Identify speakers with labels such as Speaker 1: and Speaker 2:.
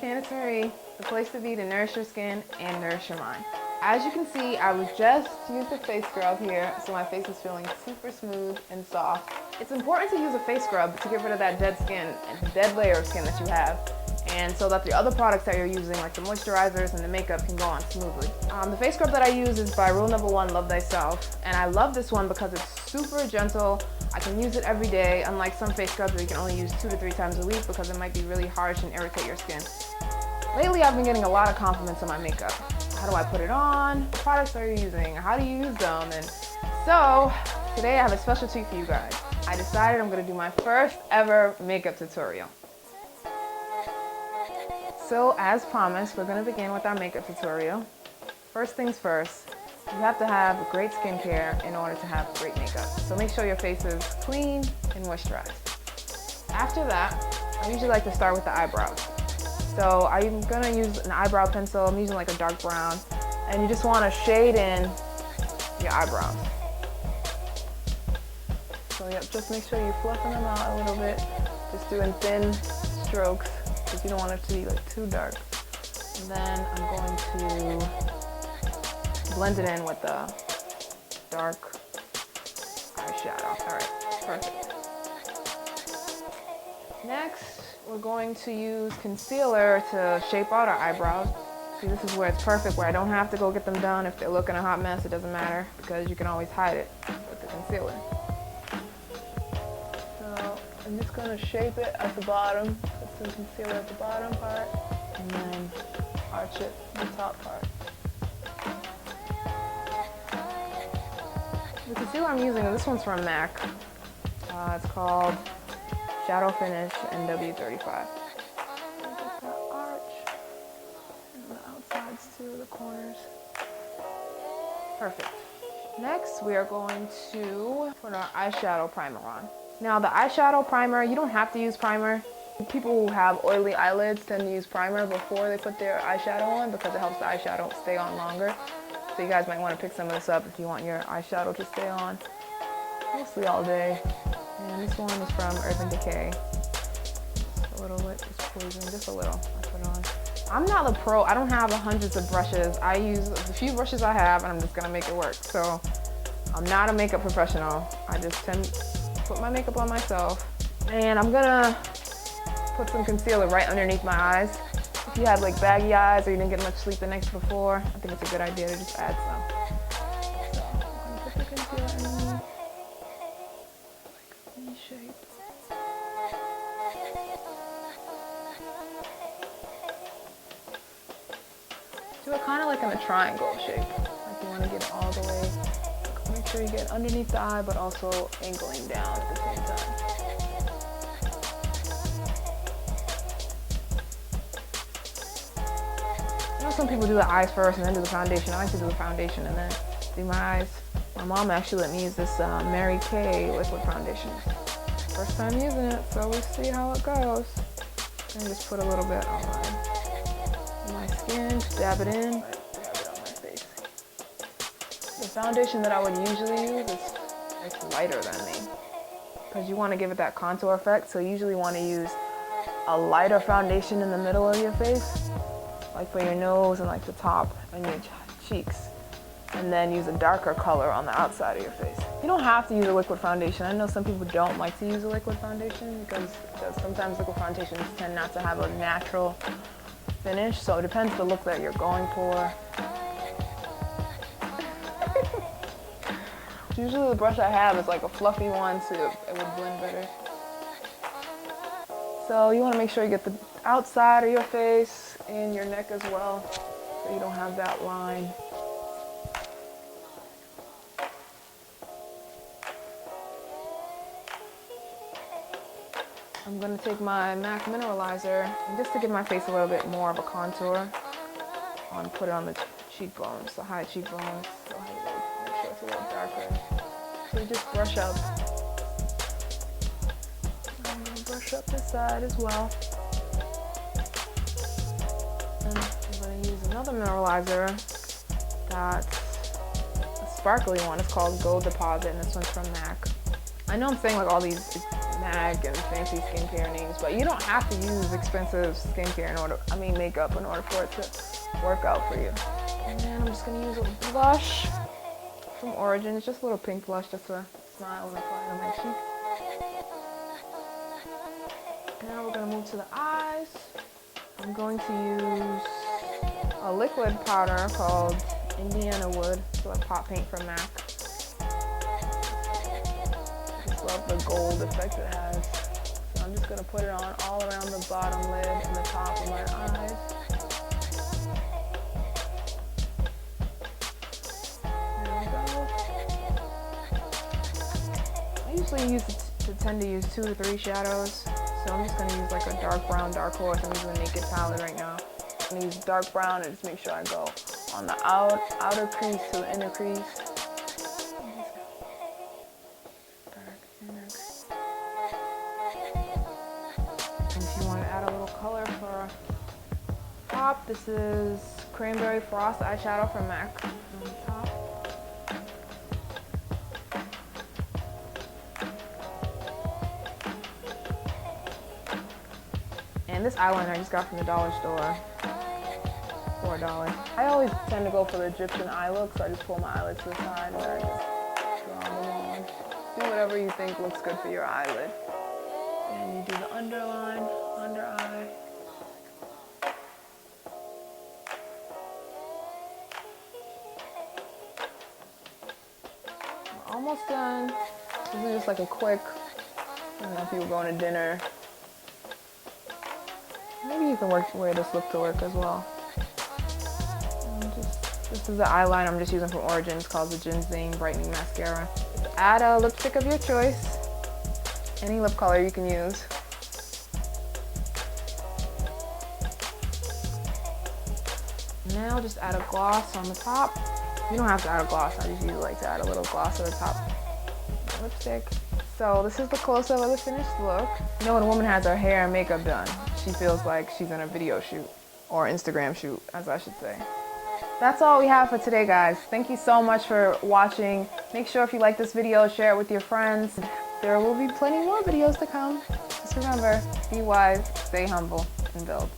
Speaker 1: Candice Marie, the place to be to nourish your skin and nourish your mind. As you can see, I was just used a face scrub here, so my face is feeling super smooth and soft. It's important to use a face scrub to get rid of that dead skin and dead layer of skin that you have, and so that the other products that you're using, like the moisturizers and the makeup, can go on smoothly. The face scrub that I use is by Rule Number 1, Love Thyself, and I love this one because it's super gentle. I can use it every day, unlike some face scrubs where you can only use 2 to 3 times a week because it might be really harsh and irritate your skin. Lately, I've been getting a lot of compliments on my makeup. How do I put it on? What products are you using? How do you use them? And so, today I have a special treat for you guys. I decided I'm gonna do my first ever makeup tutorial. So, as promised, we're gonna begin with our makeup tutorial. First things first, you have to have great skincare in order to have great makeup. So make sure your face is clean and moisturized. After that, I usually like to start with the eyebrows. So I'm gonna use an eyebrow pencil. I'm using like a dark brown, and you just wanna shade in your eyebrows. So yep, just make sure you're fluffing them out a little bit. Just doing thin strokes, because you don't want it to be like too dark. And then I'm going to blend it in with the dark eyeshadow. All right, perfect. Next, we're going to use concealer to shape out our eyebrows. See, this is where it's perfect, where I don't have to go get them done. If they're looking a hot mess, it doesn't matter, because you can always hide it with the concealer. So I'm just gonna shape it at the bottom, put some concealer at the bottom part, and then arch it the top part. The concealer I'm using, this one's from MAC. It's called Shadow Finish NW35. Arch, and the outsides too, the corners. Perfect. Next, we are going to put our eyeshadow primer on. Now, the eyeshadow primer, you don't have to use primer. People who have oily eyelids tend to use primer before they put their eyeshadow on because it helps the eyeshadow stay on longer. So you guys might want to pick some of this up if you want your eyeshadow to stay on mostly all day. And this one is from Urban Decay. Just a little bit, it's poison, just a little. I put on. I'm not a pro. I don't have hundreds of brushes. I use the few brushes I have, and I'm just gonna make it work. So I'm not a makeup professional. I just tend to put my makeup on myself, and I'm gonna put some concealer right underneath my eyes. If you had like baggy eyes or you didn't get much sleep the night before, I think it's a good idea to just add some. So I'm gonna put the concealer underneath, like V shape. Do it kind of like in a triangle shape. Like you want to get it all the way. Make sure you get underneath the eye, but also angling down at the same time. I know some people do the eyes first and then do the foundation. I like to do the foundation and then do my eyes. My mom actually let me use this Mary Kay liquid foundation. First time using it, so we'll see how it goes. And just put a little bit on my skin, just dab it in, dab it on my face. The foundation that I would usually use is lighter than me, because you want to give it that contour effect. So you usually want to use a lighter foundation in the middle of your face, like for your nose and like the top and your cheeks, and then use a darker color on the outside of your face. You don't have to use a liquid foundation. I know some people don't like to use a liquid foundation because sometimes liquid foundations tend not to have a natural finish, so it depends the look that you're going for. Usually the brush I have is like a fluffy one, so it would blend better. So you want to make sure you get the outside of your face and your neck as well, so you don't have that line. I'm going to take my MAC mineralizer, and just to give my face a little bit more of a contour, I want to put it on the cheekbones, the high cheekbones, so I make sure it's a little darker. So you just brush up. I'm going to brush up this side as well. And I'm going to use another mineralizer that's a sparkly one. It's called Gold Deposit, and this one's from MAC. I know I'm saying like all these MAC and fancy skincare names, but you don't have to use expensive skincare makeup in order for it to work out for you. And then I'm just gonna use a blush from Origin. It's just a little pink blush just to smile and apply it on my cheek. Now we're gonna move to the eyes. I'm going to use a liquid powder called Indiana Wood. It's like pop paint from MAC. Just love the gold effect it has. So I'm just gonna put it on all around the bottom lid and the top of my eyes. There we go. I usually tend to use 2 to 3 shadows. So I'm just gonna use like a dark brown, dark horse. I'm using the Naked palette right now. I'm gonna use dark brown and just make sure I go on the outer crease to the inner crease. Dark inner. And if you want to add a little color for top, this is Cranberry Frost eyeshadow from MAC on the top. And this eyeliner I just got from the dollar store for $1. I always tend to go for the Egyptian eye look, so I just pull my eyelids to the side and I just draw them on. Do whatever you think looks good for your eyelid. And you do the underline, under eye. We're almost done. This is just like a quick, I don't know if you were going to dinner. Maybe you can wear this look to work as well. This is the eyeliner I'm just using from Origin. It's called the Ginseng Brightening Mascara. Just add a lipstick of your choice. Any lip color you can use. Now just add a gloss on the top. You don't have to add a gloss. I just usually like to add a little gloss at the top of the lipstick. So this is the close-up of the finished look. You know when a woman has her hair and makeup done, she feels like she's in a video shoot, or Instagram shoot, as I should say. That's all we have for today, guys. Thank you so much for watching. Make sure if you like this video, share it with your friends. There will be plenty more videos to come. Just remember, be wise, stay humble, and build.